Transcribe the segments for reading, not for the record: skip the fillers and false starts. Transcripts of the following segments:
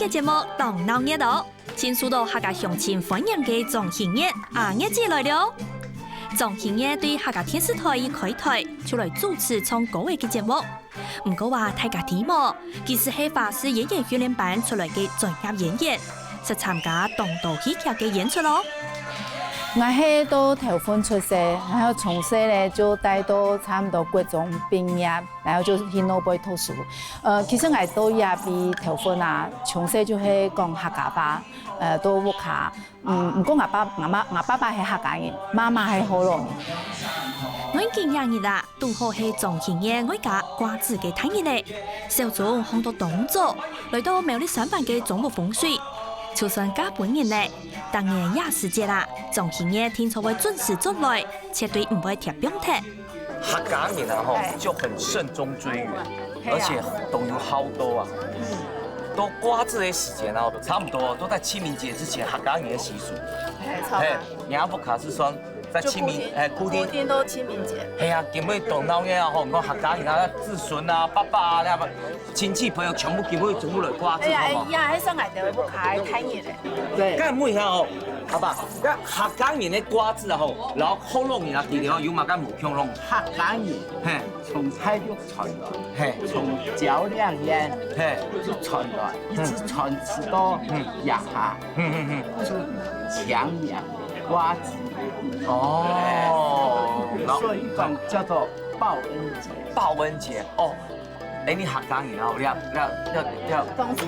嘅节目动脑热度，请收到客家乡亲欢迎嘅总庆业日子来了。总庆业对客家电视台一开台，出来主持唱歌嘅节目。唔过话大家睇冇，其实系法师演员训练班出来嘅专业演员，是参加东道戏剧嘅演出咯。我係到頭份出世，然後從細咧就帶到差唔多國中畢業，然後就去諾貝讀書。其實我都也比頭份啊，從細就係講客家話，到屋下，唔過我爸爸係客家人，媽媽係河洛人。我見廿日啦，都好係重慶嘅我家瓜子嘅睇日嚟，小眾看到動作，來到苗栗上班嘅總務風水。就算加半年嚟，當年廿時節啦，重慶嘅聽說會準時進來，絕對唔會貼冰貼。客家人啊，吼就很慎終追遠，而且都有好多啊。都瓜子的時間啊，差不多都在清明節之前，客家人的習俗。嘿，亞福卡是說在清明，固定都清明節。係啊，根本動腦嘅啊，吼，講客家人啊，子孫啊、爸爸啊，那麼親戚朋友全部來瓜子，好嘛？喺上海就會不開睇嘢咧。對。咁問下哦，好吧？咁客家人的瓜子啊，吼，然後後龍人啊，地方有嘛間無腔龍？客家人，嘿，從泰國傳來，嘿，從較量人，嘿，就傳來，一直傳直到亞下，就強陽瓜子。哦，所以講叫做報恩節。報恩節哦，你客家人啊，要董初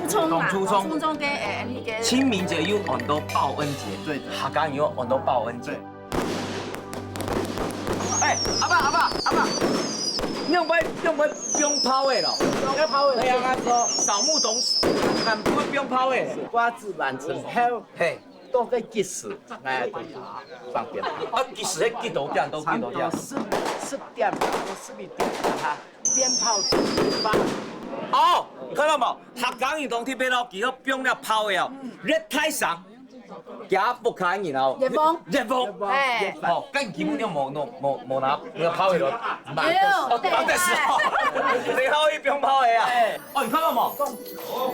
衷嘅呢個。清明節有很多報恩節，對，客家人有很多報恩節。阿爸，你用唔用拋嘅咯？要拋嘅。係啊，掃墓董，唔用拋嘅。瓜子完成後，嘿。多個結實，方便。結實係幾多點？都幾多點？10點到11點哈，鞭炮發。哦，看到冇？客家人當天俾到幾多鞭了炮嘅哦，熱太上，加不開然後。熱風。誒。哦，咁基本上冇拿那個炮嘅咯。有。但是你好一鞭炮嘅啊！哦，你看到冇？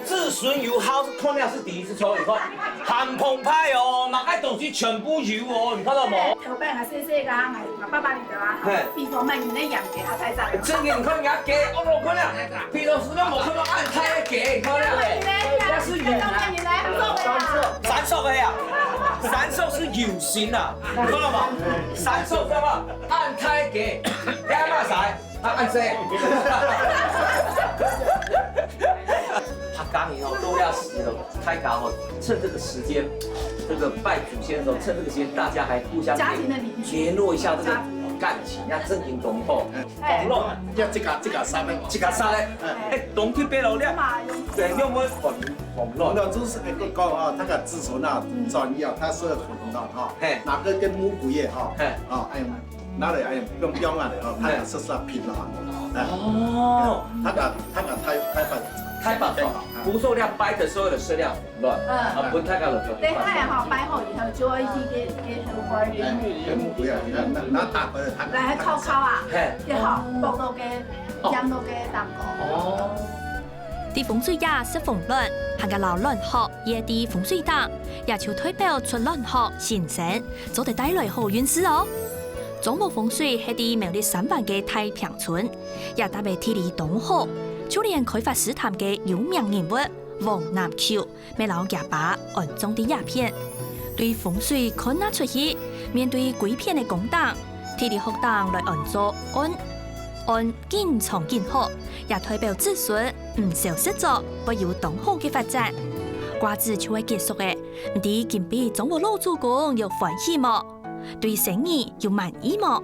自損油耗是空料是第一次抽，你看很澎湃哦，哪個東西全部油哦，你看到冇？頭擺我細細個，我爸爸嚟嘅話，鼻頭咪唔一樣嘅，我睇晒。真嘅，你看人家雞，我冇看啦，鼻頭是都冇看到按胎嘅雞，你看啦，那是油啊，三色嘅呀，三色是油型啊，你看到冇？三色知道嗎？按胎雞，你按乜晒？按這。客家人哦都要開搞哦，趁這個時間，這個拜祖先的時候，趁這個時間，大家還互相聯絡一下這個感情，要真情同胞。同樂，要這個衫咧，這個衫咧，冬天別老咧，對，用我紅紅的就是一個講啊，那個自從啊專業，它是紅的哈，哪個跟木骨葉哈，拿來用標案的哈，它也是拼了哦，它個太白了，不受量掰的所有的色料亂，不太高了。你睇下擺好以後，再啲嘅後花園，那打回來，嚟去烤啊，嘅好薄到嘅飲到嘅蛋糕。哦。啲風水也是風亂，客家老亂學也啲風水檔，也就推表出亂學形成，做得帶來好運勢哦。總務風水係啲苗栗三萬嘅太平村，也特別地理東好。就連開發史壇嘅有名人物王南橋，咪老家把暗中的鴉片，對風水看得出去。面對鬼片嘅工黨，地理學黨來按做按建廠建好，也代表子孫唔少失咗，會有更好嘅發展。瓜子就會結束嘅，唔知見比總務老主公有歡喜冇？對生意有滿意冇？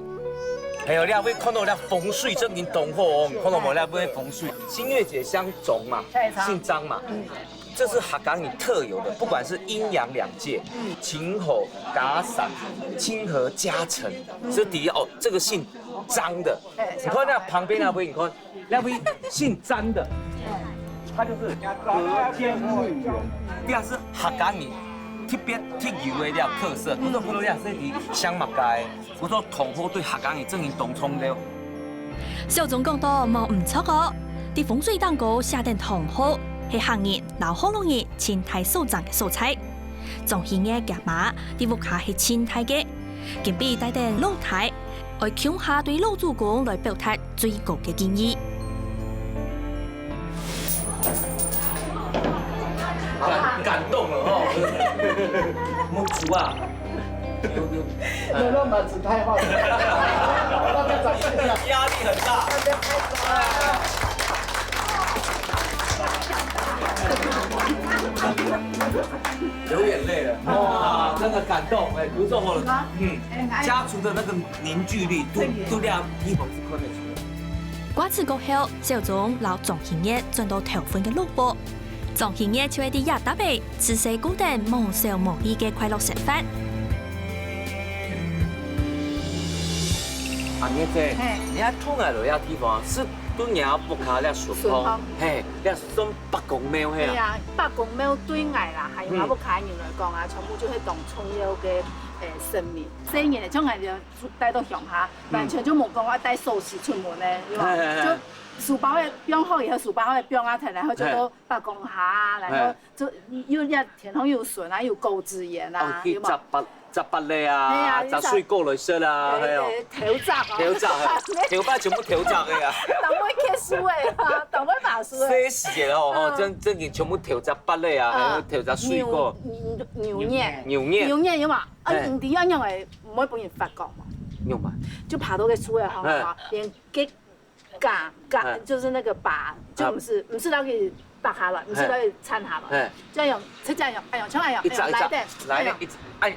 還有你會看到那風水真經懂哦，看到冇？那不會風水，新月姐相種嘛，姓張嘛，這是客家人特有的，不管是陰陽兩界，秦侯、賈散、清河、嘉誠，是第一哦，這個姓張的，你看那旁邊那位，你看那位姓張的，他就是隔天會員，第二是客家人。特別特有的了特色，不過不如講是啲鄉物界，不過同好對客家人真係當衝了。小總講到冇唔錯個，啲風水蛋糕寫得同好，是汉人、老河洛人清代所长嘅素材。仲顯嘅夾馬，啲屋下係清代嘅，竟被帶定老太，愛強下對老主公來表達最高嘅建議。感動了哦，木竹啊，那蛮子太好了，大家掌声一下，壓力很大。流眼泪了，哇，真的感動，哎，觀眾我，家族的那個凝聚力都讓一紅是看得出來。瓜子過後，小總老仲顯嘅轉到頭份嘅路波。仲顯嘅就係啲亞搭味，自細固定無笑無意嘅快樂食法。阿妹姐，你阿通來落遐地方是對nhà不卡咧順風，嘿，咧送北公廟嘿係啊，北公廟對外啦，係我不卡人嚟講啊，全部就係當重要嘅神明。新年嚟將係就帶到鄉下，完全就冇講話帶壽司出門咧，就書包嘅編好以後，書包嘅編啊，然後就到北公下啊，然後就又一天空又順啊，又高資源啊，有冇？十八粒啊，十水果來食啦，係哦。調雜啊！調雜啊！調擺全部調雜嘅呀。當尾揭書嘅啊，當尾把書嘅。西時嘅哦，真件全部調雜八粒啊，調雜水果。牛眼。牛眼。牛眼有嘛？啊，唔點樣用係唔可以俾人發覺嘛？用嘛？就爬到嘅書嘅哈，連給嘎，就是那個把，就唔是那個拔下來，唔是那個撐下來。即係用，即係用，用槍係用，來的，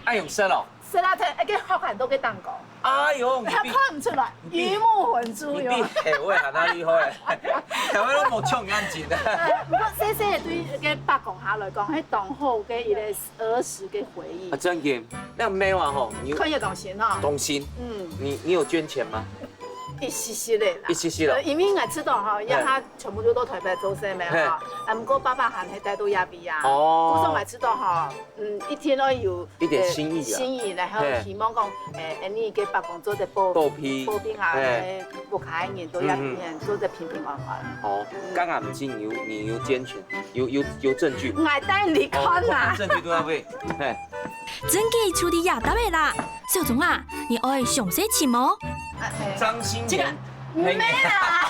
愛用色咯。色啦，睇一個學很多嘅蛋糕。哎呦，他看唔出來，魚目混珠你比協會還厲害，協會都冇搶眼睛的。不過細細嘅對嘅北公下來講，係當好嘅一個兒時嘅回憶。啊，真嘅，那沒有啊吼，可以動心哈。動心。你有捐錢嗎？一絲絲的啦，一絲絲啦。因為我知道哈，一下全部都到台北做生咩哈，唔過爸爸還係帶到亞比啊。哦。所以我知道哈，一天都有一點心意啊。心意，然後希望講你嘅北公做得保庇啊，不卡人到亞比人做得平平安安。哦，剛剛唔知你有捐錢，有證據。我帶你看啦。證據都要喂。真嘅處理亞搭味啦，小總啊，你愛詳細錢麼？張馨月，唔咩啦，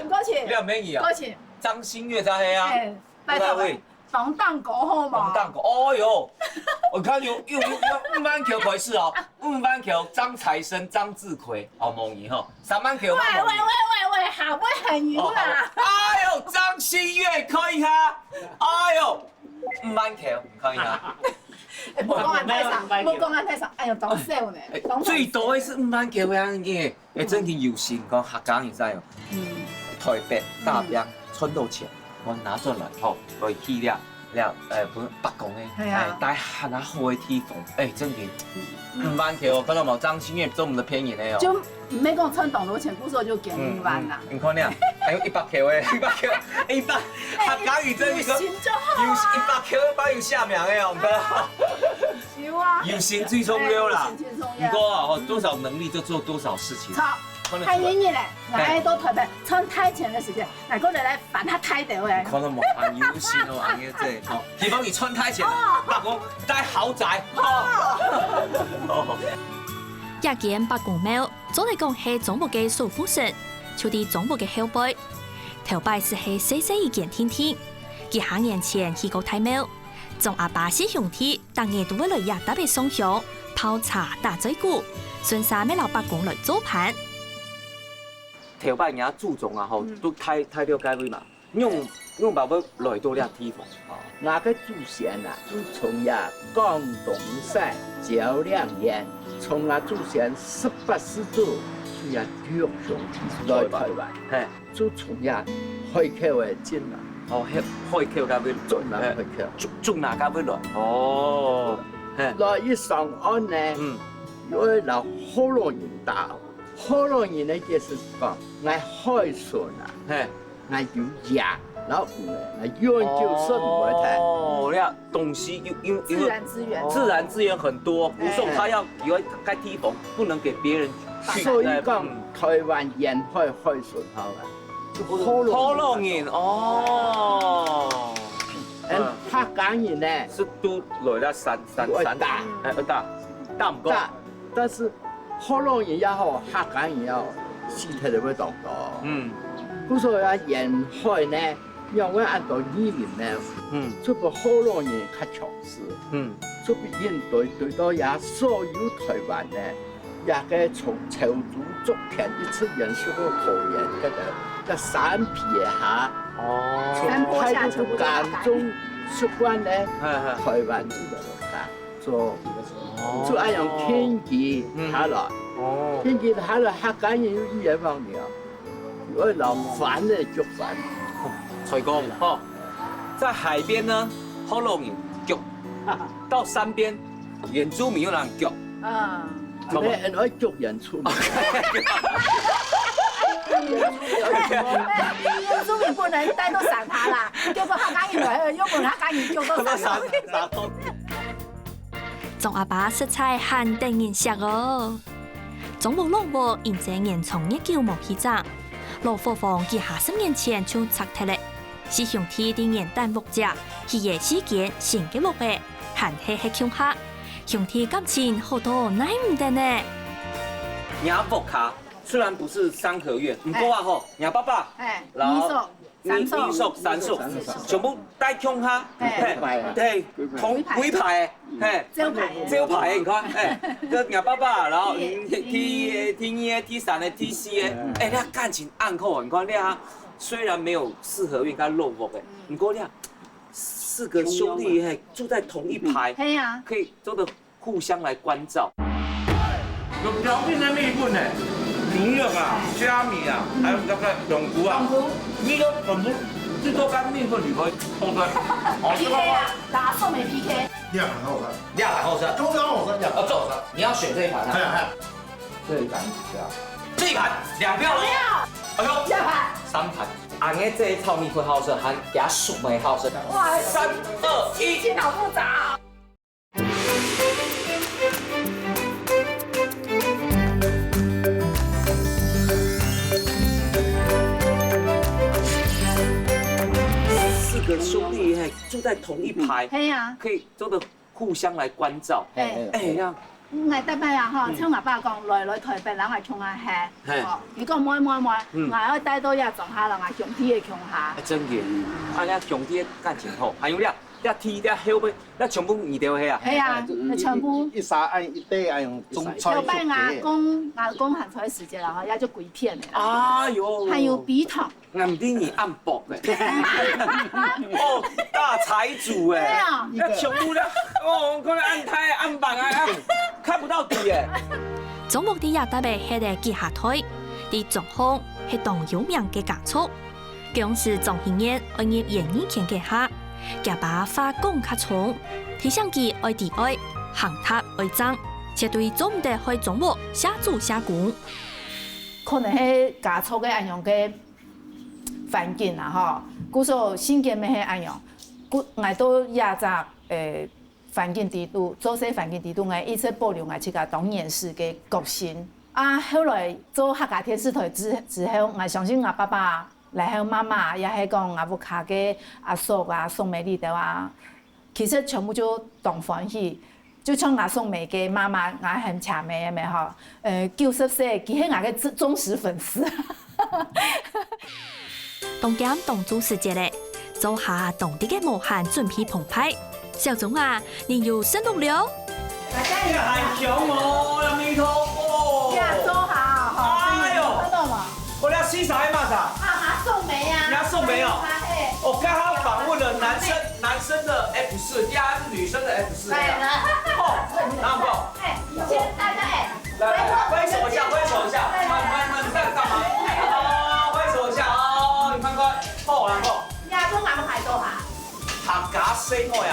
過錢，你有咩意啊？過錢，張馨月就係啊，拜託，防彈狗好嘛？防彈狗，哦喲，我看有5萬球回事哦，5萬球張財生、張志奎，哦夢怡吼，3萬球。喂，下位係魚啦！哎呦，張馨月可以哈，哎呦，5萬球可以哈。冇講眼睇上，哎呀，當笑呢。最多的是5萬球嘅，真係有心講客家，你知哦？台北、大餅、春豆錢，我拿出來吼，可以去了，本北公嘅，帶下那好嘅地方，真嘅5萬球，可能冇張馨月這麼的便宜的哦。就唔係講春豆錢，古時候就減5萬啦。你看呢，還有100球誒，100球，100，客家語真係講有100球，把有下名嘅哦，有啊，有心最重要啦。不過啊，多少能力就做多少事情。好，太願意咧，來到台北趁太錢嘅時間，嚟過嚟嚟辦下太掉嘅。可能冇很有心哦，阿爺姐，好，希望你穿太錢，北公帶豪宅。一間北公廟，總嚟講係總部嘅守護神，就啲總部嘅後輩。頭擺是係細細一件天天，幾行年前去過太廟。從阿爸是兄弟，當夜都會來亞搭味送香、泡茶、打嘴鼓，順山咩老北公來做盤。頭擺人注重啊，吼，都太了解位嘛，用爸爸來到呢地方。我嘅祖先啊，從呀廣東省趙良源，從我祖先18世祖就呀玉雄來台灣，就從呀開口嘅進來。哦，開口甲要中南開口，中南甲要來。哦，來一上岸呢，因為老河洛人打，河洛人呢就是講，我海順啊，我有牙。然後來研究生活態。哦，那東西因自然資源很多，古時候他要有該地方不能給別人去。所以講台灣沿海海順好啊，火龙人哦。客家人呢是都来了山大，大唔过。但是火龙人也好，客家人也好，尸体就会动到。故所以沿海呢，因为按照语言呢，这个火龙人较强势。这个应对到也所有台湾呢，也个从潮州族片一出现出个桃园嗰度，个山皮下。从派出所间中出关呢，台湾这个做按用天气下来，天气下来客家人有语言方面，有老烦的就烦。吹公哦，在海边呢，火龙人叫；到山边，原住民有人叫。你很爱捉人出门。原住民不能带到山下啦，叫個客家人來，要不客家人叫到山下。仲阿爸食菜限定顏色哦。總無浪喎，現在年從19冇起漲，老火房佢50年前就拆脫咧，是兄弟啲元旦木者，佢嘅時間先嘅木嘅，閒氣係強下，兄弟感情好多難唔得呢。牙木卡。虽然不是3合院，不过啊吼，伢爸爸，然后二叔、三叔，全部带枪哈，对，同几排，招牌，你看，个伢爸爸，然后T1、T3的、T4的，你看感情暗扣，你看你啊，虽然没有4合院跟落木的，不过你看4个兄弟住在同一排，可以做的互相来关照。有条件的米粉呢。牛肉啊、虾米啊，还有那个龙骨啊，米都全部最多干面粉里头放出来。PK 啊，哪送没 PK？两盘后山，两盘后山，中山后山两盘后山，你要选这一盘啊？这一盘2票，这一盘2票喽。哎呦，2盘，3盘。俺的这一套米粉好吃，还加熟梅好吃。哇，3、2、1，心好复杂。4个兄弟住在同一排，可以做的互相来关照。呀，我大伯啊，吼，像我爸講，來台北，人係窮下下，如果買，我要帶到一種下人係兄弟嘅窮下。真嘅，你兄弟感情好，還有你T、後背，全部二條啊。係啊，全部。一沙按一堆按用中菜。後背阿公行出來時間啦，也就幾片嘅。哎呦，還有筆筒。暗啲你暗薄嘅。哦，大財主哎。對啊。那全部可能按胎按板啊，看不到底哎。總目啲也特別係嚟結下腿，啲狀況係當有名嘅家畜，講是總經驗愛入演藝圈嘅下。夾把花工較重，提倡佢愛地愛，行塔愛爭，絕對做唔得去總務下做下工。可能係家畜嘅安樣嘅環境啦，吼，故所新嘅咩係安樣，我都也在環境地度，做些環境地度，我一直保留我這個當演示嘅個性。啊，後來做客家電視台之後，我相信我爸爸。然後媽媽也係講阿屋卡嘅阿叔啊、宋美麗的啊，其實全部就當歡喜。就像阿宋美嘅媽媽，我很親美嘅咪嗬，90歲，佢係我嘅忠實粉絲。當減當做時節咧，做下當地嘅無限準備澎湃。小總啊，你有深入了？你很強哦，阿彌陀佛。呀，做下嗬。哎呦，知道嘛？我哋試啥嘛啥？送梅啊！人家送梅哦。我刚刚访问了男生的 F4，加女生的 F4。对了。哦，然后以前大家来挥手一下，挥手一下，你在干嘛？哦，挥手一下哦，你看看，哦，然后。亚洲俺们还多哈。客家生活呀，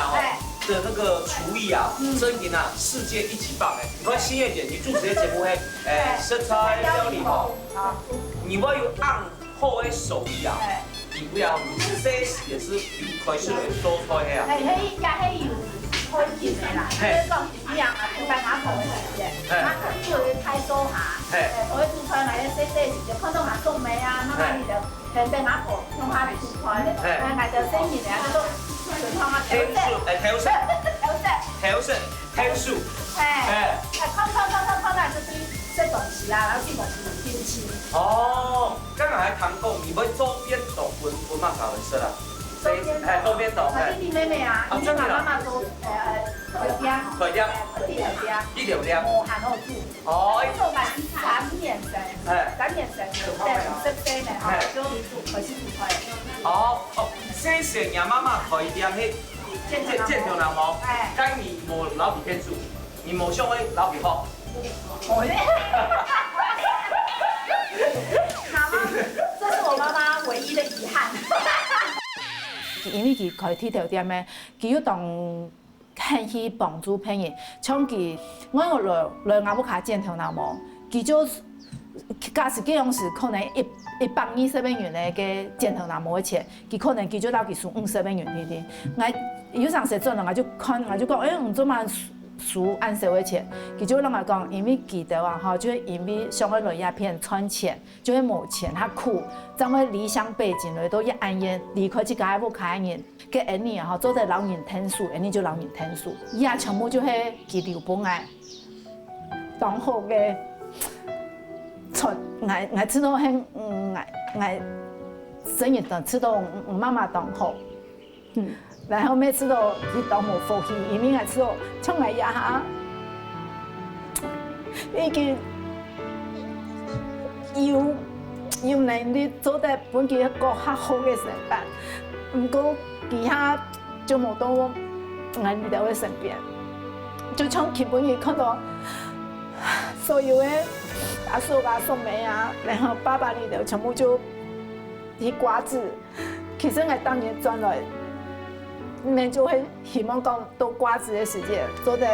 的那个厨艺啊，真的啊，世界一级棒哎！你看新月姐，你主持的节目食材料理吼，你要有按好的手艺啊，你不要这也是开始来做出来啊。也有開店嘅啦，即係講一樣啊，同埋馬桶嘅，馬桶要開多下。我会煮出来的细细就看到下冻梅啊，那么你就平平下婆用下嚟煮出来的，下就生面嚟，嗰種全湯啊天數，看到就是食東西啊，然後食東西點吃。哦，剛才還談過，你們周邊懂分乜嘢色啊？周邊懂。我弟弟妹妹啊，因為媽媽都腿雕，一條雕。我喊我煮。哦。做埋3年生，3年生就10歲呢，就開始煮出來。哦，細細讓媽媽腿雕去劍橋南模，跟你冇老皮天數，你冇上去老皮學。我呢？這是我媽媽唯一的遺憾。因為佢開鐵條店咧，佢要當很去幫助朋友，像佢我來亞布卡劍橋南模，佢就假使佢用是可能120元咧嘅劍橋南模嘅錢，佢可能佢就到佢數50元呢啲。我有陣時做人我就看我就講，唔做嘛。數按社會錢，佢就啷個講，因為記得啊，哈，就是因為上個來鴉片賺錢，就會冇錢，他苦，怎麼理想背景來都一按人離開這個還不開人，個兒女啊，哈，做在老人聽書，兒女就老人聽書，伊啊全部就係佢留本來，當好嘅，我知道很我生意當知道我媽媽當好，然後每次都佢當冇福氣，因為我知道從來也下已經有能力做得本佢一個較好嘅成辦，不過其他就冇到我喺呢度嘅身邊，就從佢本佢看到所有嘅阿叔啊、叔妹啊，然後爸爸呢度全部就啲瓜子，其實我當年賺來。你就會希望講到瓜子嘅時間做得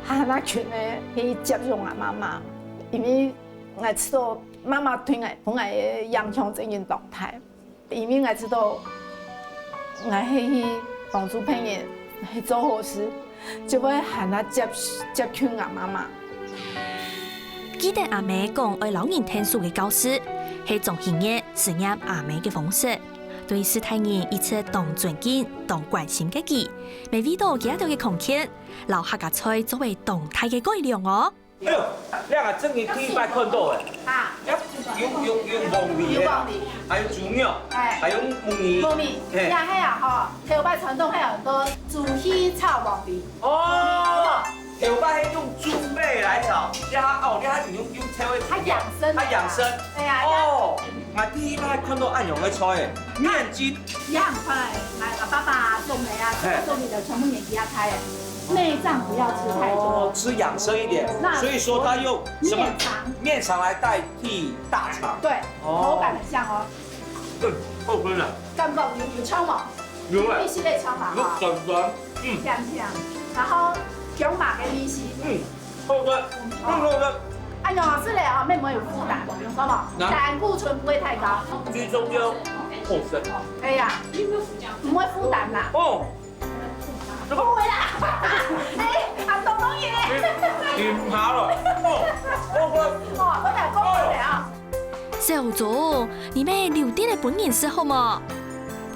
很全嘅去接觸我媽媽，因為我知道媽媽對我本來嘅影響真係動態，因為我知道我去幫助朋友去做好事，就會很接觸我媽媽。記得阿妹講愛老人聽書嘅教師。係從現日實驗阿妹嘅方式，對世太人一切當尊敬、當關心嘅佢，未遇到幾多嘅空隙，留客家菜作為動態嘅改良哦。哎呦，兩個真係第一擺看到誒！啊，有黃米嘅，還有豬肉，還有米。呀，係啊，吼，頭擺傳統係很多豬血炒黃米。哦。頭擺係用豬尾來炒，你還用炒嘅。它養生。它養生。對啊。哦，我第一擺看到按用嘅菜誒，面筋。也很快，我爸爸送嚟啊，送你的全部年紀要開誒，內臟不要吃太多，吃養生一點。所以說他用什麼麵腸來代替大腸。對，口感很像哦。對，夠分啦。咁講有槍冇？有誒。米絲類槍嘛哈。有準，香，然後。姜麻嘅米絲，好的，好的。哎呦，是嘞啊，妹妹有負擔，好冇？膽固醇不會太高。最重要，厚身。哎呀，唔會負擔啦。哦，不會啦。哎，阿東東爺。你唔下咯？哦，我係講佢哋啊。小組，你咩留啲嘅本人是好冇？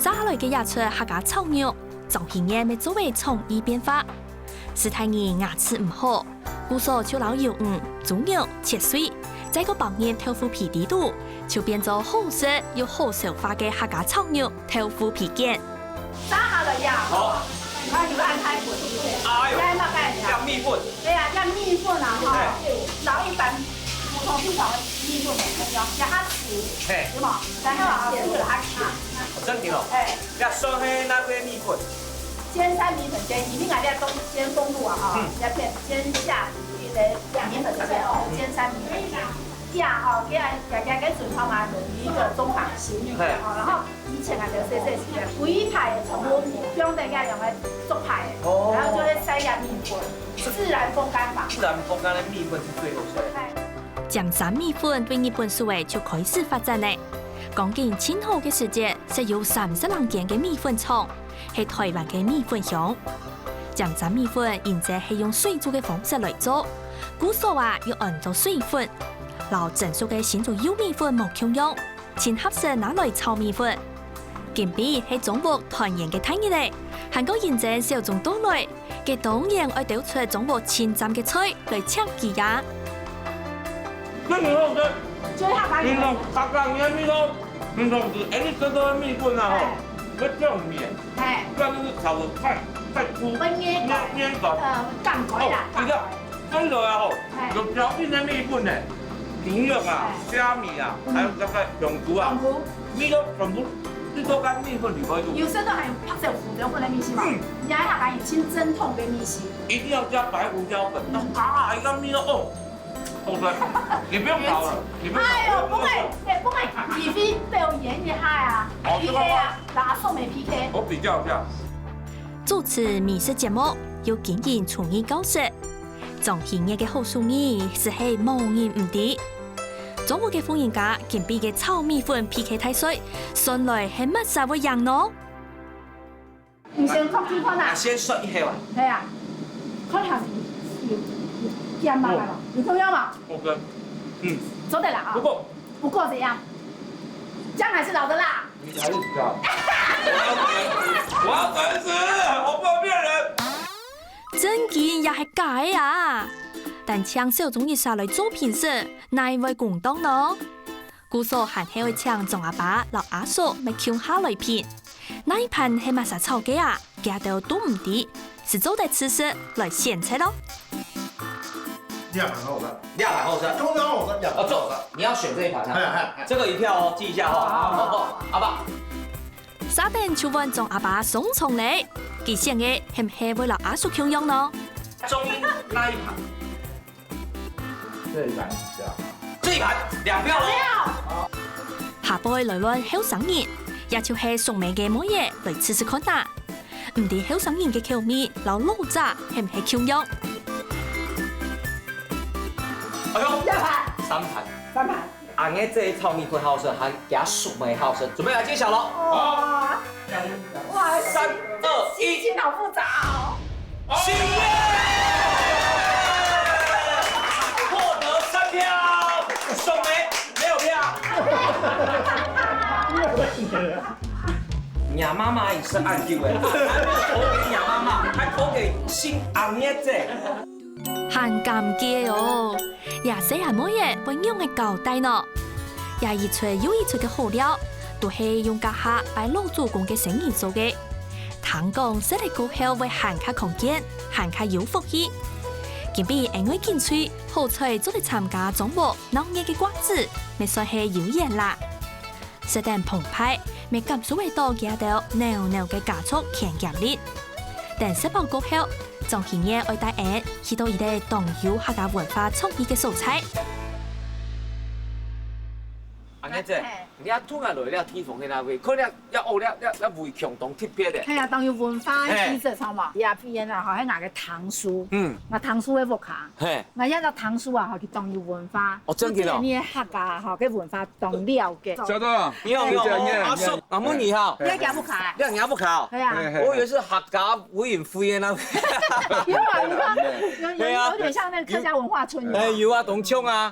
揸來嘅也出客家炒肉，從現日咪作為創意變化。世太人牙齒唔好，故所就攞油豬肉切碎，再個放入豆腐皮底度，就變做好食又好消化嘅客家炒肉豆腐皮件。炸好了呀，好，你看按開粉，哎呦，要米粉，對呀，要米粉啊，哈，撈一般普通正常的米粉唔可以用，要它煮，對冇？然後啊，煮了它煮，真甜哦，要雙黑那邊米粉。煎三米粉先，一定係咧先公路啊，哈，一片先下一個米粉先哦，煎三米粉先，哦，佢係嘅準湯啊，一個中檔型，哦，然後以前係就細細時嘅，每排全部不用等下用嚟做排，然後就會塞入米粉，自然風乾法。自然風乾的米粉是最好食的。江山米粉對日本思維就開始發展咧。講緊清朝嘅時節，設有30人間嘅米粉廠。係台灣嘅米粉鄉，将粘米粉现在係用水煮嘅方式嚟做，古數啊要按照水分，撈整熟嘅鮮做幼米粉冇共用，前合適拿來炒米粉。健比係中國團圓嘅體驗嚟，韓國現在小眾多類，佢當然愛調出中國前站嘅菜嚟搶技呀。真係好食，最客家平常客家嘅米粉，平常是你食到嘅米粉啊吼，佢醬面，係，但是炒得太粗，焖嘢黏感。乾改啦，而家跟落來吼，有條邊嘅米粉咧，牛肉啊、蝦米啊，還有那個香菇啊，米都全部你都跟米粉裡邊有時都係拍成胡椒粉嘅米線嘛，而家客家係清蒸桶嘅米線。一定要加白胡椒粉，啊，一個米都哦，好食，你不用搞了，你不用搞了。哎呦，不會，皮皮表演一下啊，PK 啊，拿送美 PK。我比較一下。主持美食節目要經營廚藝教室，從行業嘅好手藝是係無人唔知。中國嘅歡迎家健比嘅炒米粉 PK 大賽，順來係乜時會贏咯？唔先確定看啊？先說一下吧。係啊，看下有鹽嘛？有中藥嘛？ OK，嗯，走得了啊。不過怎樣？薑還是老的辣？你還是比較。我要誠實，我不能騙人。真見也係假啊！但搶小眾一下來做評審，哪位公道呢？故所還係會搶眾阿爸、老阿叔咪搶下來評，那一盤係乜啥炒嘅啊？夾到都唔低，是做得吃食來獻菜咯。量很好的，量很好吃，中央好的，哦，做你要選這一盤啊，這個一票哦，記一下哦，好，阿爸。沙丁就問眾阿爸送從嚟，佢選嘅係唔係為老阿叔享用呢？中英那一盤？這一盤是啊。這一盤2票咯。下輩來問後生人，也就係送美嘅乜嘢嚟試試看啦。唔知後生人嘅口味老老雜係唔係享用？哎呦2盤，3盤。俺嘅這一炒米粉好吃，還加熟梅好吃，準備來揭曉咯。哇3、2、1，心情好複雜哦。新月獲得3票，熟梅沒有票。娘媽媽也是按鍵的，還沒有投給娘媽媽，還投給新俺嘅這。很尷尬哦，也寫下乜嘢運用嘅交代呢？也一撮又一撮嘅好料，都係用家下擺老祖公嘅聲音做嘅。聽講食嚟過後會行卡空間，行卡有福氣。健比因為興趣，好彩做嚟參加中國農業嘅瓜子，咪算係有緣啦。食得澎湃，咪感受會到見到牛嘅加速強勁力。但食飽過後，仲顯嘢愛帶眼，去到一啲當有客家文化創意嘅素材。安尼啫，你啊突然來了天鳳喺那位，可能要學了會強動特別的。係啊，當有文化氣質炒嘛，也偏啊，學喺牙嘅糖書，嗱糖書嘅屋下，嗱一個糖書啊，學佢當有文化，哦真嘅咯，呢客家學嘅文化當了嘅。小東，你好，阿叔，阿妹你好，你係不卡？你係不卡？係啊，我以為是客家委員會嘅那。有啊，有點像那個客家文化村。有啊，董卿啊。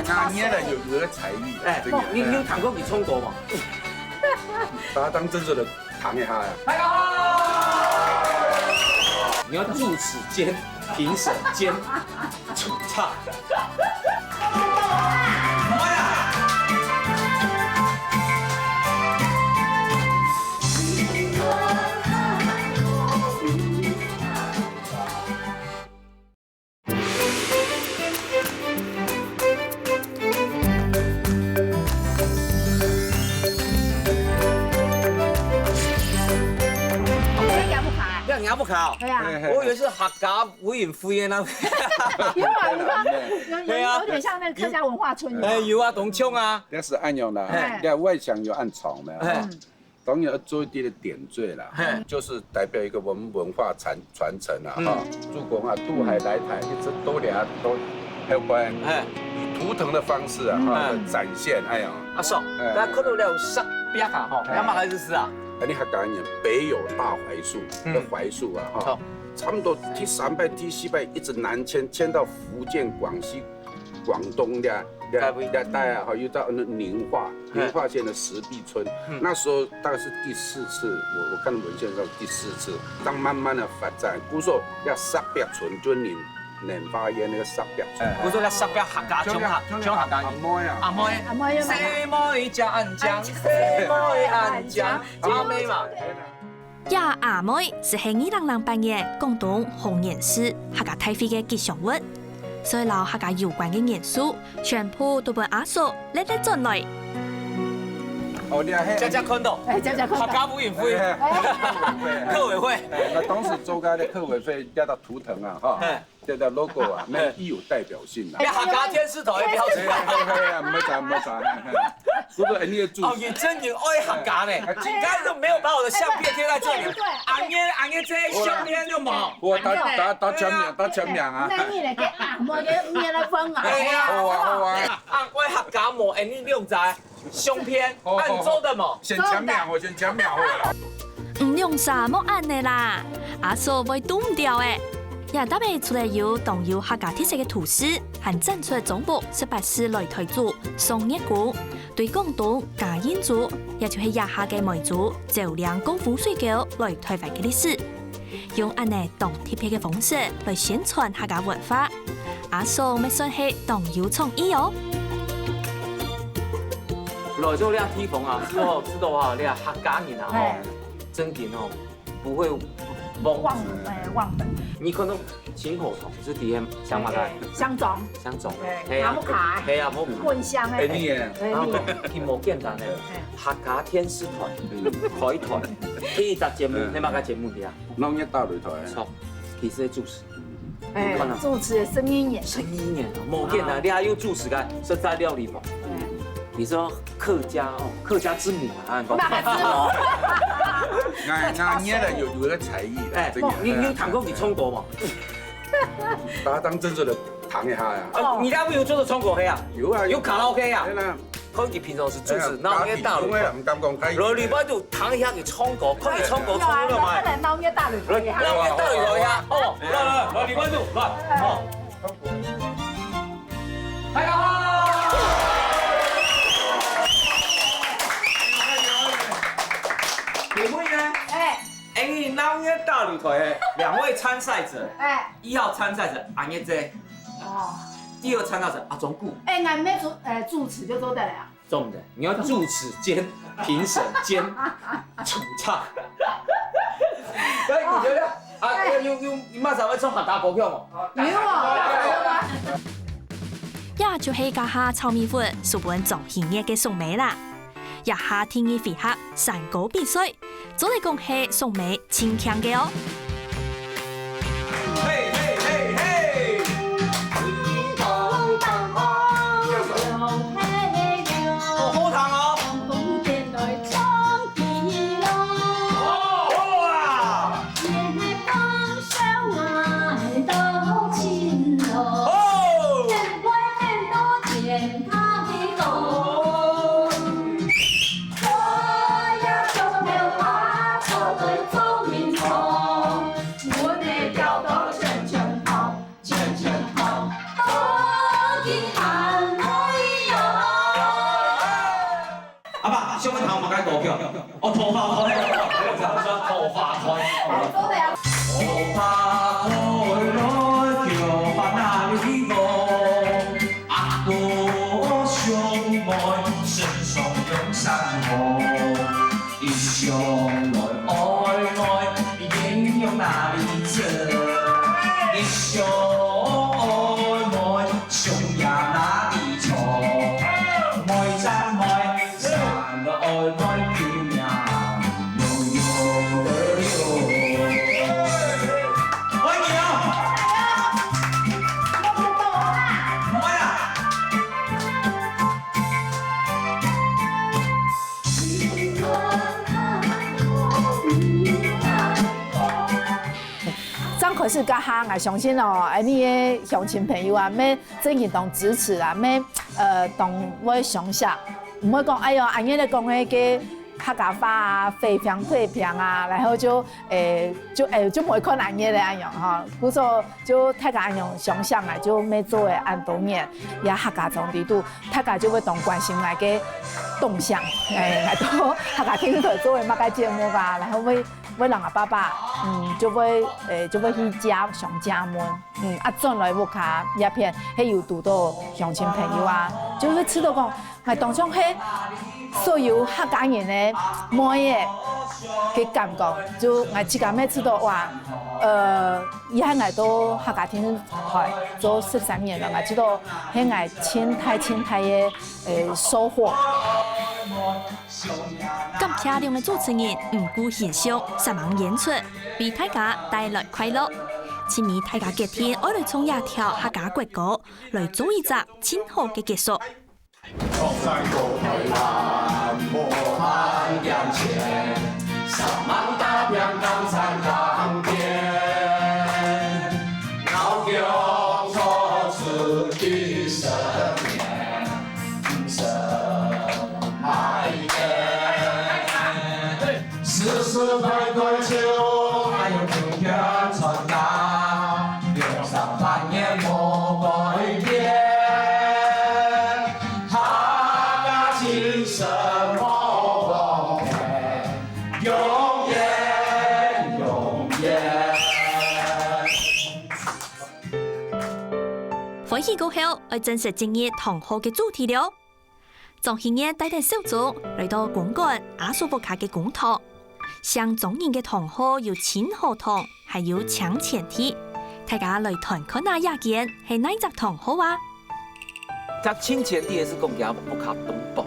拿捏了有個才藝，哎，你有彈過幾衝過嗎？把它當真正的彈一下呀。大家好，你要主持兼評審兼主唱。咬不考，係啊，我以為是客家委員會嘅那。有啊，有點像那個客家文化村。有啊，董卿啊。那是按用的，你看外牆有按草沒有？當然要做一點的點綴啦，就是代表一個文化傳承啊，哈，祖公啊渡海來台，一直都倆都有關，以圖騰的方式啊，哈展現，哎呀，阿叔，但看到了有色邊啊，吼，要麼還是啊？你客家人北有大槐树，的槐树啊哈，差不多第3代、第4代一直南迁到福建、广西、广东两带啊，又到宁化县的石壁村。那时候大概是第4次，我看文献上第4次，当慢慢的发展，古时候要300村，就宁化县那个300村。古时候要300客家种客家人。阿妹，西妹加安江，西妹安江，阿妹嘛。呀，阿妹是2008年广东红岩市客家大会嘅吉祥物。所以，老客家有關嘅元素，全部都被阿叔拎得進來。哦，你係家看到，客家委員會，客委會。那當時周家的客委會加到圖騰啊，哈，加到 logo 啊，那亦有代表性啊。客家電視台嘅標誌啊，唔好查。不過你嘅主持。哦，你真有愛客家呢，你剛都沒有把我的相片貼在這裡。阿爺這相片就冇。我打簽名啊。那你嚟嘅阿妹嘅咩嚟分啊？好啊。我客家冇，你兩隻相片按做的冇。先簽名，我先簽名好了。唔用啥冇按的啦，阿叔會擋唔掉誒。也搭配出來有當有客家特色嘅圖示，還展出總部18世來台族宋月鼓，對廣東嘉應族，也就是亞下嘅梅族走兩功夫水餃來台灣嘅歷史，用安尼當貼片嘅方式來宣傳客家文化。阿叔咪算係當有創意哦。來做呢個地方啊，之後知道啊，你係客家人啊，吼，真嘅哦，不會忘本。你可能青口蟲是啲香麻街，香種，麻木卡，係啊，冇棍香誒，然後佢冇簡單嘅客家電視台開台，第一集節目你乜嘅節目啲啊？農業大擂台。錯，其實係主持。主持聲音演，冇簡單，你還有主持嘅實在料理法。你說客家哦，客家之母啊，客家之母。俺捏的有個才藝的，這個你有彈過幾蔥果嗎？把它當真正的彈一下呀。你家有做的蔥果黑啊？有啊，有卡拉 OK 啊。可你平常是主持，鬧嘢大擂台，唔敢講開。來禮拜就彈一下嘅蔥果，可以蔥果衝了嘛？來鬧嘢大擂台，鬧嘢大擂台呀！哦，來禮拜就來，哦。大家好。你會呢？你鬧嘢大擂台2位參賽者，1號參賽者阿葉姐，第2參賽者阿忠固。俺沒主持就做得了。做唔得，你要主持兼評審兼主唱。咁你覺得啊？你馬上會唱客家歌曲冇？有啊。也就係家下炒米粉書本總營業嘅送美啦。日下天意飛客山歌比賽，做嚟講係送美超強嘅哦。嘿嘿嘿嘿！好彈哦！我頭髮開，頭髮開。頭髮開來叫發那里個，阿哥相愛身上有山河，一相來愛應用哪里走，一相愛相也哪里錯，愛真愛散了愛。可是家下我相信哦，你嘅鄉親朋友啊，咩真係當支持啊，咩當我鄉下，唔會講哎呀，阿爺你講嘅客家话啊，飞翔退平啊，然后就每看安尼的安样哈，故说就大家安样想象啊，就每做的按多年，也客家从地度，大家就会同关心来个动向，来到客家电视台做的乜个节目啊，然后会让阿爸爸，就会去家上家门，转来屋卡一片，迄有拄到乡亲朋友啊，就会知道讲，係當中迄所有客家人的每嘅感覺，就我自家咩知道哇，以前我都客家電視台做13年啦，我知道迄我千太嘅收穫。咁漂亮嘅主持人唔顧形象，十萬演出，為大家帶來快樂。前面大家今天愛來從一條客家國歌來做一隻親好嘅結束。高山高台南，莫看眼前，10萬大片江山旁邊，老橋錯處的十年，生愛戀，世世代代就還有今天傳達，600萬年莫改變。歡喜過後，我正式進入同學嘅主題了。從前日帶領小組來到公館阿蘇福卡嘅公堂，向眾人嘅同學有親和堂，還有搶前提，大家來談看那一件係哪一隻同學啊？他親前地也是講嘅福卡東北。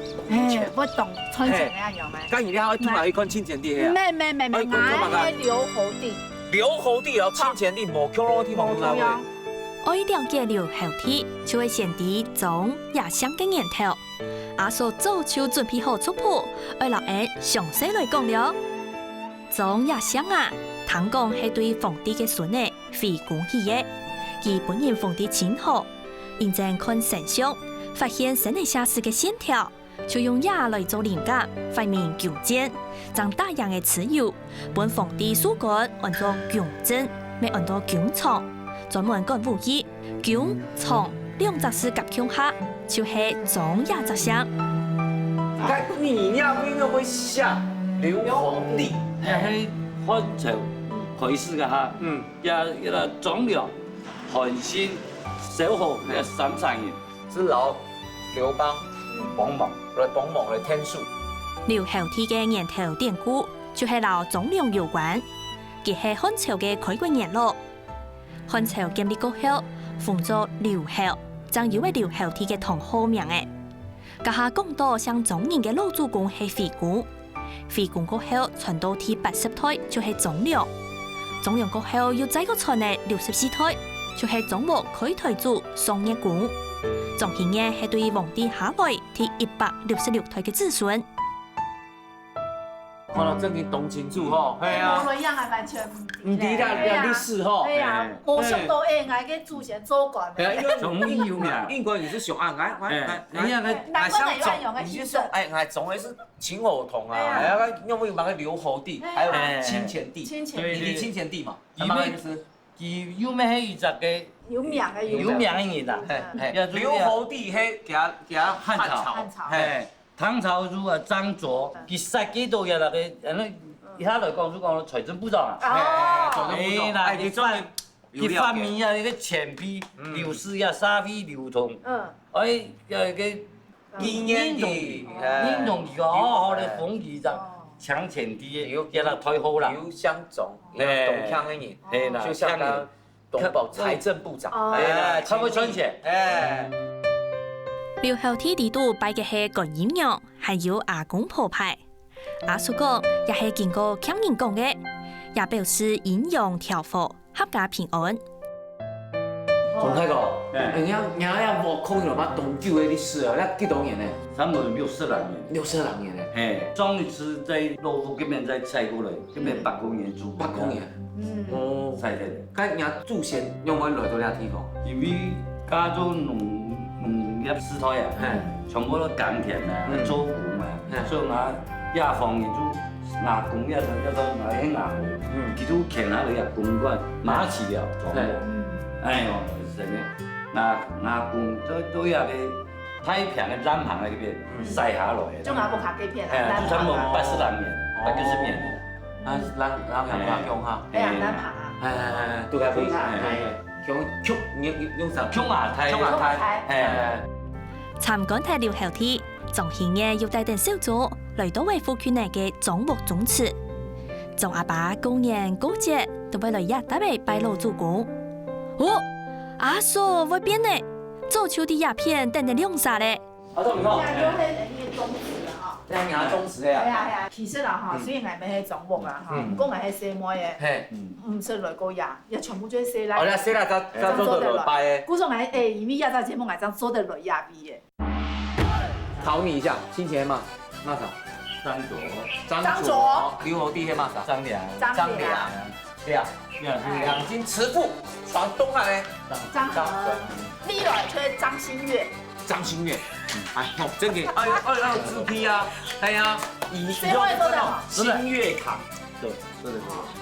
我懂春前那樣咩？咁而家可以睇看親前地啊？咩，我係劉侯地。劉侯地哦，親前地無強羅地方有啦。我了解劉侯地，就會先啲種也香嘅年頭，阿嫂早就準備好族譜，愛老人詳細來講了。種也香啊，聽講係對皇帝嘅孫呢非公喜嘅，佢本人皇帝親好，認真看神像，發現神嘅下士嘅線條，就用也來做靈感，發明弓箭，將大洋嘅蚩尤，本皇帝書杆按作弓針，咪按到弓床。專門講武藝，弓、床兩隻是夾強下，就係種也隻相。你那邊會寫劉侯地，係漢朝開始嘅嚇，一個總了韓信、小豪嘅3人，是老劉邦幫忙來天數。劉侯地嘅年頭典故就係老總梁有關，佢係漢朝嘅開國元老。漢朝建立過後，封作劉侯，將有位劉侯地嘅同號名誒。家下講到像眾人嘅老祖公係肥公，肥公過後傳到第80代就係總梁，總梁過後又再個傳嚟64代，就係總幕開台祖宋一公。總顯嘅係對皇帝下來第166代嘅子孫。看到真係懂清楚吼，係啊，不一樣啊，完全唔知啦，歷史吼，對啊，冇想到誒，我嘅祖先做過係啊，因為總有名。英國也是上岸，你啊，難怪你用嘅你是說，我總係是秦侯同啊，係啊，因為買個劉侯地，還有親前地，你親前地嘛，係咪意思？佢有咩係一隻嘅有名嘅有名嘅人啊？劉侯地係佢漢朝，係。唐朝如啊張卓，佢殺幾多日啦？佢而家來講就講財政部長啊。哦，啦，佢發明啊啲錢幣流失啊，沙幣流通。哎，個應用一個好好的風氣就搶錢啲，叫他推好啦。劉襄總，懂腔嘅人，係啦，就像個東寶財政部長，係啦，他會賺錢。劉侯地地度拜嘅係觀音娘，還有阿公婆牌。阿叔講也係經過強人講嘅，也表示陰陽調和，合家平安。總太哥，人家我空有乜東九嘅歷史啊？你幾多年咧？差唔多60來年。60來年咧。張律師在羅浮嗰邊再採過來，嗰邊8公元住。8公元。哦，採嚟。咁人祖先用喺來到呢個地方，因為加州農業時代啊，全部都耕田啊，做工啊，所以我亚方就牙公呀，叫做那些牙公，其中看下个公馆马起了，哎呦，真的，那牙公都要个太平的染行那边晒下来。种牙不卡几片，哎，就差不多80年、80年。啊，咱牙强哈。哎呀，染行啊。哎，都该会。强，用啥？强牙胎。強牙胎。哎。參觀睇了後天，仲顯嘅要帶定小組嚟到維護佢哋嘅種木種詞，仲阿爸高年高節都會嚟一打嚟拜老祖公。哦，阿叔會變呢？做秋啲鴉片等等用啥咧？阿叔唔錯。你牙中石啊？係啊，其實啦嚇，雖然係咩係種木啊嚇，唔講係細妹嘅，唔識來個牙，也全部都係細啦。哦，你細啦，就做得來拜嘅。古種係誒，因為亞洲節目係真做得來牙鼻嘅。考你一下，亲戚嘛，嘛啥？張卓，劉侯弟係嘛啥？張良，對啊，兩京慈父傳東漢咧。張和，歷來推張馨月。哎，真嘅，哎呦，自批啊，係啊，以前都新月堂，對，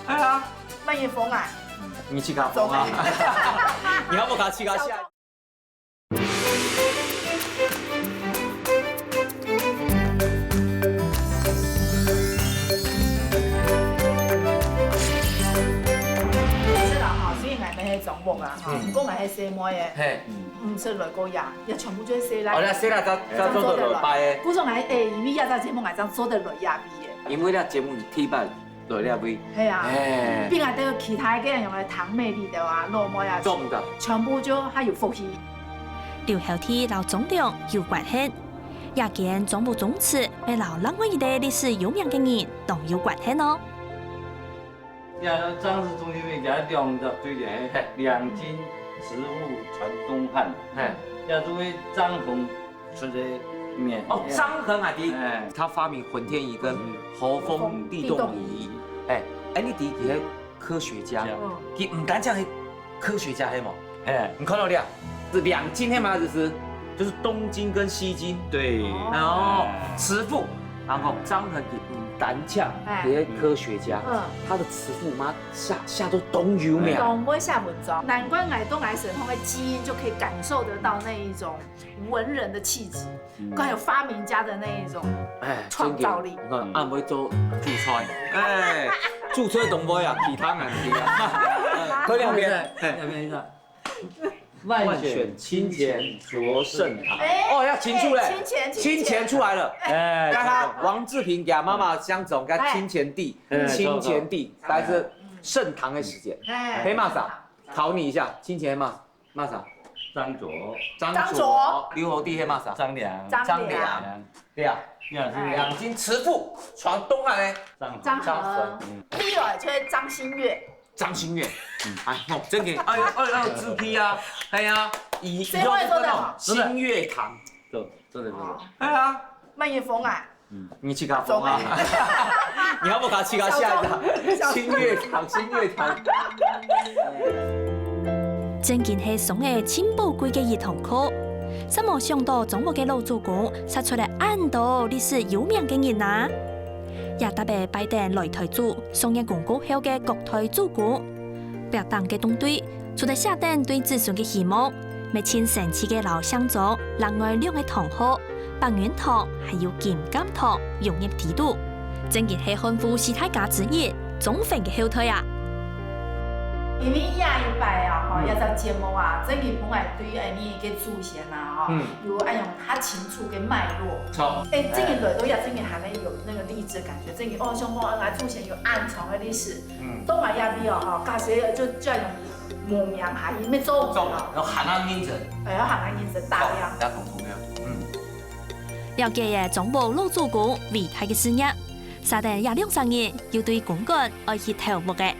係啊，乜嘢風啊？你去卡風啊？你要不卡去卡下？種木啊，唔講係細妹嘅，唔識來個牙，也全部都係細啦。哦，你細啦，就做得來拜嘅。古種係誒，因為亞洲節目係真做得來牙鼻嘅。因為咧節目體辦來了位。係啊，邊個都其他嘅人用嘅糖美啲嘅話，糯米啊，做唔到，全部都係有福氣。劉後天老總長有關係，也見種木種詞係老兩位嘅歷史有名嘅人都有關係咯。呀，張氏中心嘅兩個對聯係兩京慈父傳東漢，呀，作為張衡出的面。哦，張衡啊，啲，他發明混天儀跟侯風地動儀。你啲係科學家，佢唔單止係科學家係冇，你看到了，是兩京係嘛？就是東京跟西京。對。然後慈父，然後張衡佢。膽強嘅科學家，他的慈父媽下到東游苗，東北下文章，難怪愛東來神通的基因就可以感受得到那一種文人的氣質，還有發明家的那一種創造力。按會做煮菜，煮菜東北啊，其他難啲啊。佢兩邊，萬選清錢卓聖堂。哦，要清出嘞，清錢出來了。哎，剛剛王志平給媽媽相總，跟清錢地，還是聖堂的時間。可以嘛啥？考你一下，清錢嘛啥？張卓，劉侯弟係嘛啥？張良，對啊，兩京慈父傳東漢咧。張衡，歷來推張馨月。哎，真嘅，自批啊，係啊，以前新月堂，做得，係啊，乜嘢風啊？你去卡風啊？你要不卡去卡下一個新月堂。正件係送嘅千寶貴嘅兒童課，真冇想到中國嘅老祖公殺出嚟咁多歷史有名嘅人啊！也特別拜登來台祖送一公告後嘅國台祖公，白黨嘅東隊除咗下定對子孫嘅希望，咪千神奇嘅老鄉族，另外兩個堂號白丸堂還有金柑堂融入地度，正件係漢服時代家之一，總分嘅後台啊！因為亞一擺啊，一個節目啊，真係本來對你嘅祖先啊，有按用它清楚嘅脈絡。錯。這個來到也真係還能有那個勵志感覺，真係像我俺祖先有暗藏嘅歷史。東亞亞比哦，假設就要用模名下，伊咩做？有漢人認證。有漢人認證大量。也同同樣。了解嘅中國老祖公厲害嘅事業，沙定也2-3年要對公館愛去投入嘅。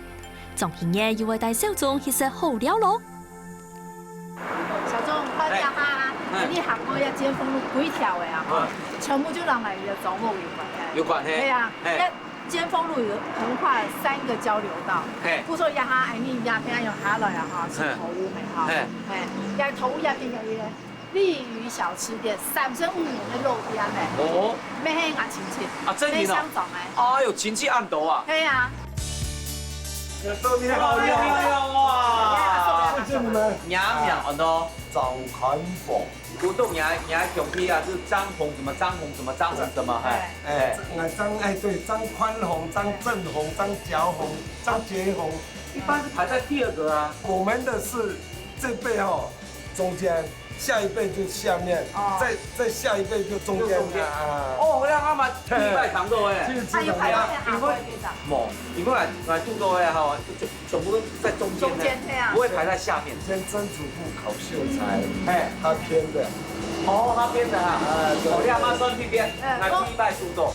仲顯嘅要為大小眾去食好料咯。小眾快啲啊！你行過一尖峰路幾條嘅啊？全部就讓係嘅種木有關係。對啊，一尖峰路橫跨3個交流道。不說一下，你鴉片用下來啊，哈，是頭屋咪哈。係，也頭屋一邊嘅嘢。利于小吃店35年的肉店嘞。哦，咩嘿俺亲戚啊，真的哦。相撞哎。哎呦，亲戚暗斗啊。对呀。你好，你好哇！谢谢你们。娘娘很多。张宽凤。古董娘熊批啊，是张红什么张红什么张红什么哎。对，张宽宏、张正宏、张角宏、张杰宏。一般是排在第2个啊。我们的是这辈哦，中间。下一辈就下面，再下一辈就中间啊。哦，我阿妈第一代糖豆哎，还有排到哪个位置？冇，如果来肚豆哎哈，就全部都在中间。中间这样。不会排在下面。先曾祖父烤秀才，他编的。哦，他编的啊。我阿妈算去编，来第一代肚豆。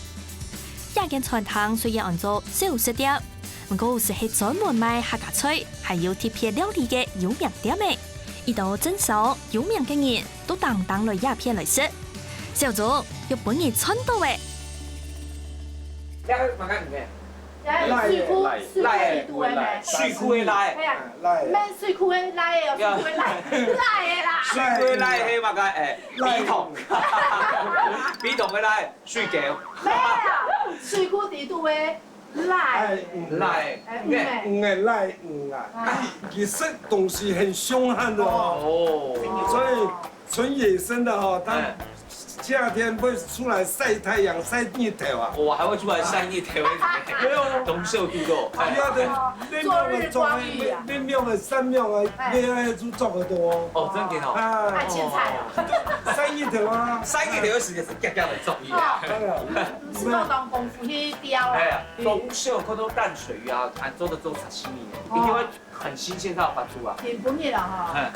亚间传统虽然按照小食店，不过是系专门卖客家菜，还有特别料理嘅有名店嘅。一道真少有名嘅人都当来鸦片来食，小总要本人穿到嘅。水库地图嘅咩？水库嘅赖。系啊，咩水库嘅赖哦，水库嘅赖嘅啦。水庫嘅賴係嘛個筆筒，筆筒嘅賴水橋。咩啊？水庫地圖嘅。赖，其实东西很凶悍的哦，所以纯野生的哈，它夏天会出来晒太阳、晒日头啊。我还会出来晒日头，冬秀肚肉。做日光浴啊，你庙的三庙啊，你爱做做得多。哦，真嘅哦。爱青菜啊。晒日头啊，晒日头的时间是夹夹的重要。是劳动功夫去雕啊。冬秀可都淡水鱼啊，杭州的都沙西米，一定会很新鲜到发出啊。日本嘅啦哈。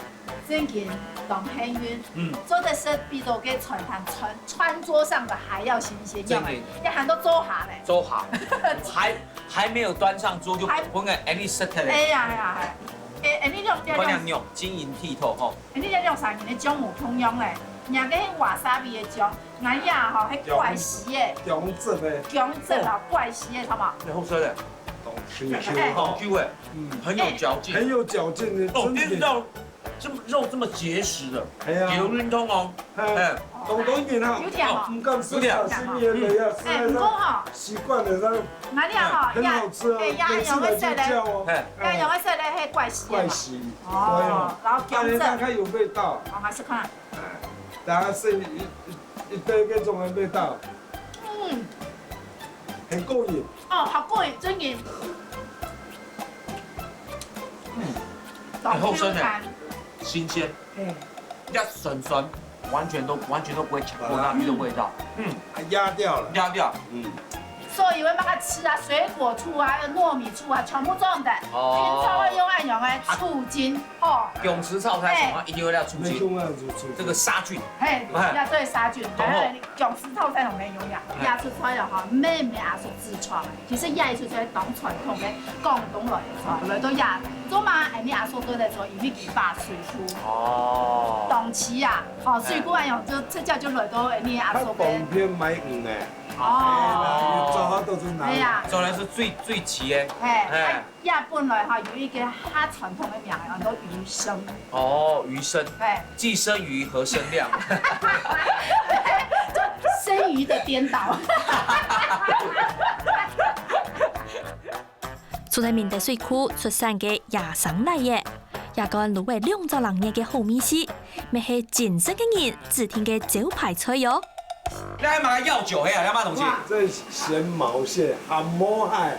最近董黑晕，做的是比做给餐桌上的还要新鲜，因为一喊都做下嘞，做下，还没有端上桌就本个any set 嘞。哎呀呀，你用用晶莹剔透吼。你这用啥人的姜母通用嘞？人家迄瓦萨比的姜，俺呀吼，迄怪死的，姜汁的，姜汁啊，怪死的，好嘛？你好吃的，Q 哎，很有嚼劲，很有嚼劲的。哦，你知道这肉这么结实的，有运通哦，懂一哈，有点哦，唔敢吃沙西米的呀，不过哈，习惯了它，俺呀哈，很好吃啊，也用个色嘞，也用个色嘞，迄怪死怪死，哦，然后姜汁，它有味道，我还是看，然后是一堆那种的味道，很过瘾，哦，好过瘾，真瘾，很厚身的。新鲜，要酸酸，完全都不会抢过那鱼的味道，压掉了，所以我把它吃啊，水果醋啊，糯米醋啊，全部种的，平常会用醋精，哦。泳池炒菜什么一定会要醋精，这个杀菌，要对杀菌，还有泳池炒菜同你用呀，压出来了哈，咩压出痔疮，其实压出来当传统的广东来的，来都压。做嘛，你阿叔对来说，伊去几把水库。哦。冬期啊，哦，水库哎用就这叫就来到你阿叔边。冬天买鱼呢。哦。做好都是拿。对呀。做来是最齐的。亚本来哈有一个哈传统的名叫做鱼生。哦，鱼生。既生瑜何生亮。就生鱼的颠倒。住在闽德水库出生嘅野生来嘅，也干芦苇200人嘅好米丝，咪系真实嘅人指定嘅招牌菜哟。你还买药酒呀？你买东西？这咸毛蟹、蛤蟆海、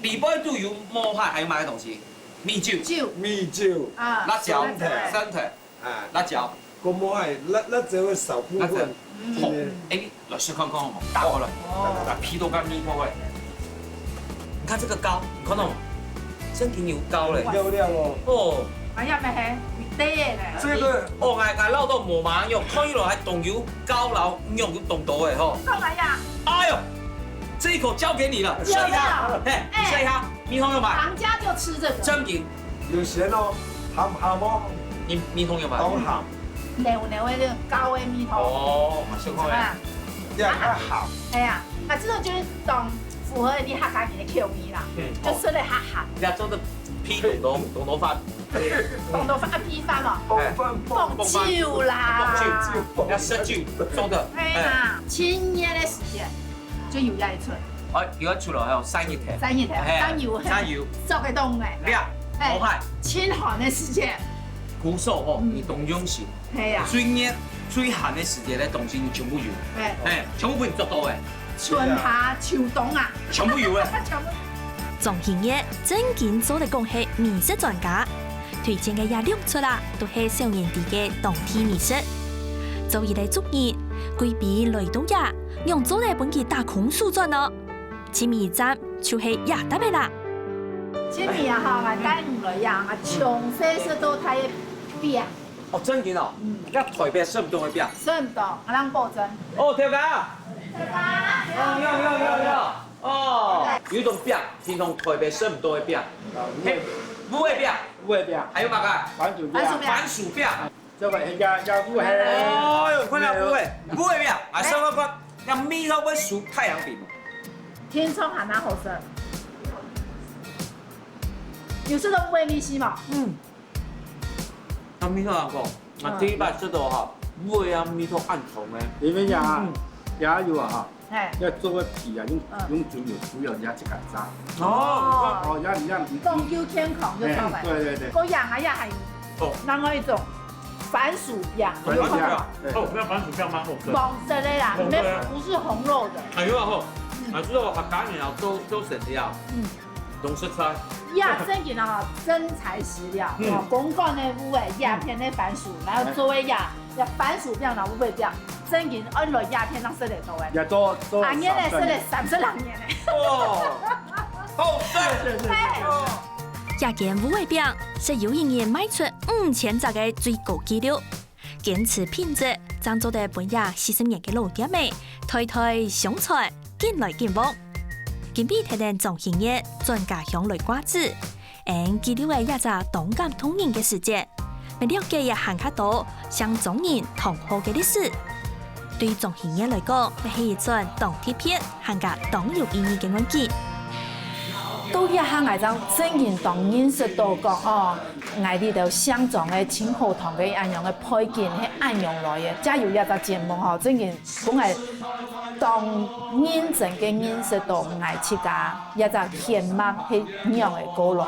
里边都有毛海，还有买东西？米酒、米酒、辣椒、生腿、辣椒。蛤蟆海辣椒会少部分。你来试看看好吗？打过来，把皮都干咪破坏。你看这个膏，你看到吗？真挺有膏嘞，漂亮哦。哦，哎呀，咪係魚爹咧。这个哦，我撈到無馬用，看起來還動油膏樓用到動到的吼。幹嘛呀？哎呦，這一口交給你了，試一下，你試一下，蜜紅有買？行家就吃這個。真品。有鹹哦，鹹哦。你蜜紅有買？都鹹。牛的那個高的蜜糖。哦，嘛小可愛。也好。哎呀，那這個就是當。符合你客家人的口味啦，就吃得哈哈。人家做的披董頭髮放到翻批翻嘛，放酒放啦，酒，要喝酒，做的。哎呀，青叶的时间就有一出，哦，有一出咯，还有生熱題。生熱題，生油，生油，做嘅凍嘅，熱，無害。清寒的時間，鼓手哦，你懂用心。係啊。最熱、最寒的時節咧，東西你全部有。全部俾你做到嘅。春夏秋冬啊，全部有嘅。總興業正經做得講係美食專家，推薦嘅廿6出啦，都係少年啲嘅當地美食。做一嚟足熱，貴賓來到呀，用做嚟本佢大空數轉咯。前面一站就係亞達嘅啦。前面啊哈，我帶唔來呀，我從細食到大嘅餅。哦，真嘅哦。一台餅食唔到嘅餅。食唔到，我啷保證。哦，條架。有。哦，有一種餅，平常台北吃唔到的餅，烏味餅，還有乜個？番薯餅，這個係加烏係。哦喲，看到烏味餅，啊，什麼個？要米糕跟薯太陽餅。天窗還蠻好食，有食到烏味米線嘛？啊，米糕啊個，我第一擺吃到哈，烏味啊米糕暗重嘅。你們也有啊哈。哎，要做個皮啊，用豬油加一個渣。哦，要講究健康就錯了。對。嗰樣啊還有另外一種番薯餅。番薯餅，哦，那番薯餅蠻好吃。黃色的啦，裡面不是紅肉的。哎呦好，啊，知道我客家人啊都食料，懂食材。呀，正經啊，真材實料，公幹的烏味，鴉片的番薯，然後作為番薯餅啦烏味餅。正經按來鴉片當食得到嘅，也多。阿年咧食得32年咧。哦，好食。亞間烏味餅是有營業賣出5000隻嘅最高紀錄，堅持品質，爭做得本亞40年嘅老店味，推推相傳，見來見往。今比睇定總營業專家向來掛子，記錄嘅一隻動感通人嘅事蹟，未了解也行卡到向中人同好嘅歷史。對總營業來講，係一種當貼片，行個當有意義嘅案件。都一下我將正經當認識到講哦，我哋就相撞嘅青河堂嘅安樣嘅配件係安樣來嘅，加有一個節目吼，正經本來當認真嘅認識到我自家一個獻物係樣嘅歌路。